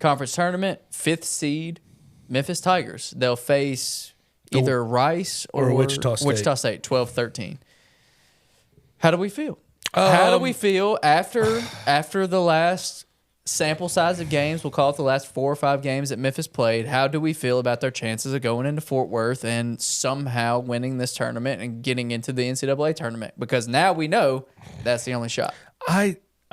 Conference tournament, 5th seed, Memphis Tigers. They'll face either Rice or Wichita State. Wichita State, 12-13. How do we feel? How do we feel after the last sample size of games? We'll call it the last 4 or 5 games that Memphis played. How do we feel about their chances of going into Fort Worth and somehow winning this tournament and getting into the NCAA tournament? Because now we know that's the only shot.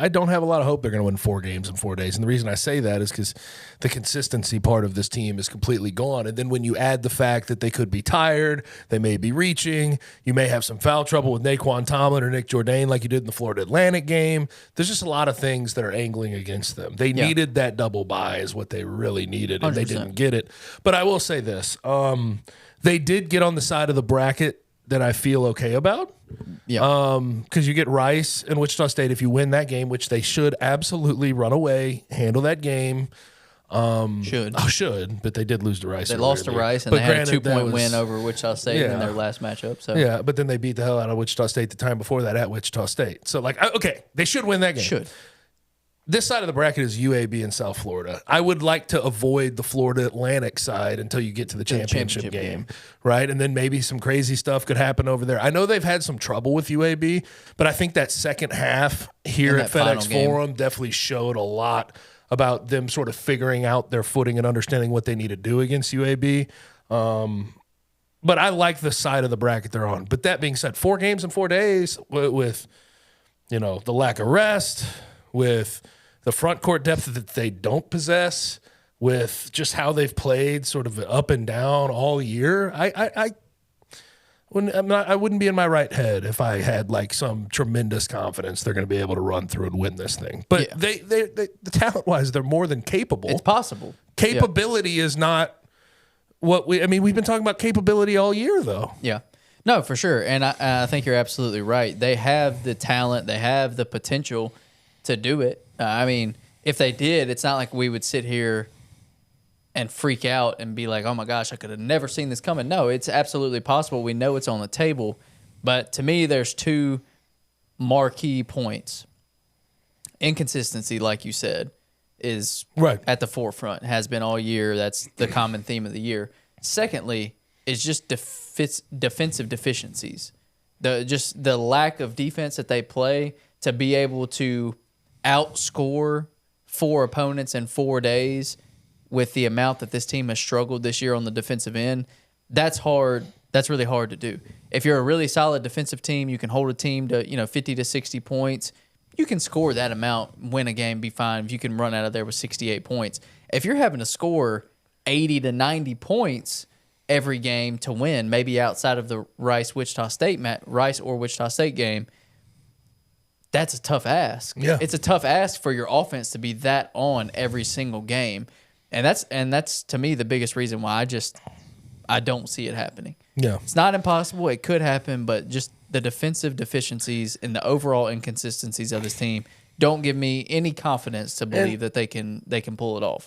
I don't have a lot of hope they're going to win 4 games in 4 days. And the reason I say that is because the consistency part of this team is completely gone. And then when you add the fact that they could be tired, they may be reaching, you may have some foul trouble with Naquan Tomlin or Nick Jourdain like you did in the Florida Atlantic game. There's just a lot of things that are angling against them. They needed that double bye is what they really needed, and 100%. they didn't get it. But I will say this. They did get on the side of the bracket that I feel okay about. Yeah. Because you get Rice and Wichita State. If you win that game, which they should absolutely run away, handle that game. Should, but they did lose to Rice. They lost to Rice, and they had a 2-point win over Wichita State in their last matchup. So yeah, but then they beat the hell out of Wichita State the time before that at Wichita State. So, okay, they should win that game. Should. This side of the bracket is UAB and South Florida. I would like to avoid the Florida Atlantic side until you get to the championship game, right? And then maybe some crazy stuff could happen over there. I know they've had some trouble with UAB, but I think that second half here at FedEx Forum definitely showed a lot about them sort of figuring out their footing and understanding what they need to do against UAB. But I like the side of the bracket they're on. But that being said, 4 games in 4 days with the lack of rest, with the front court depth that they don't possess, with just how they've played sort of up and down all year, I wouldn't be in my right head if I had like some tremendous confidence they're going to be able to run through and win this thing. But they the talent-wise, they're more than capable. It's possible. Capability is not what we've been talking about capability all year, though. Yeah. No, for sure. And I think you're absolutely right. They have the talent. They have the potential to do it. If they did, it's not like we would sit here and freak out and be like, oh my gosh, I could have never seen this coming. No, it's absolutely possible. We know it's on the table. But to me, there's 2 marquee points. Inconsistency, like you said, is at the forefront, has been all year. That's the common theme of the year. Secondly, is just defensive deficiencies. The lack of defense that they play to be able to outscore 4 opponents in 4 days with the amount that this team has struggled this year on the defensive end, that's hard. That's really hard to do. If you're a really solid defensive team, you can hold a team to 50 to 60 points. You can score that amount, win a game, be fine. If you can run out of there with 68 points. If you're having to score 80 to 90 points every game to win, maybe outside of the Rice or Wichita State game, that's a tough ask. Yeah. It's a tough ask for your offense to be that on every single game. And that's to me the biggest reason why I don't see it happening. Yeah. It's not impossible. It could happen, but just the defensive deficiencies and the overall inconsistencies of this team don't give me any confidence to believe that they can pull it off.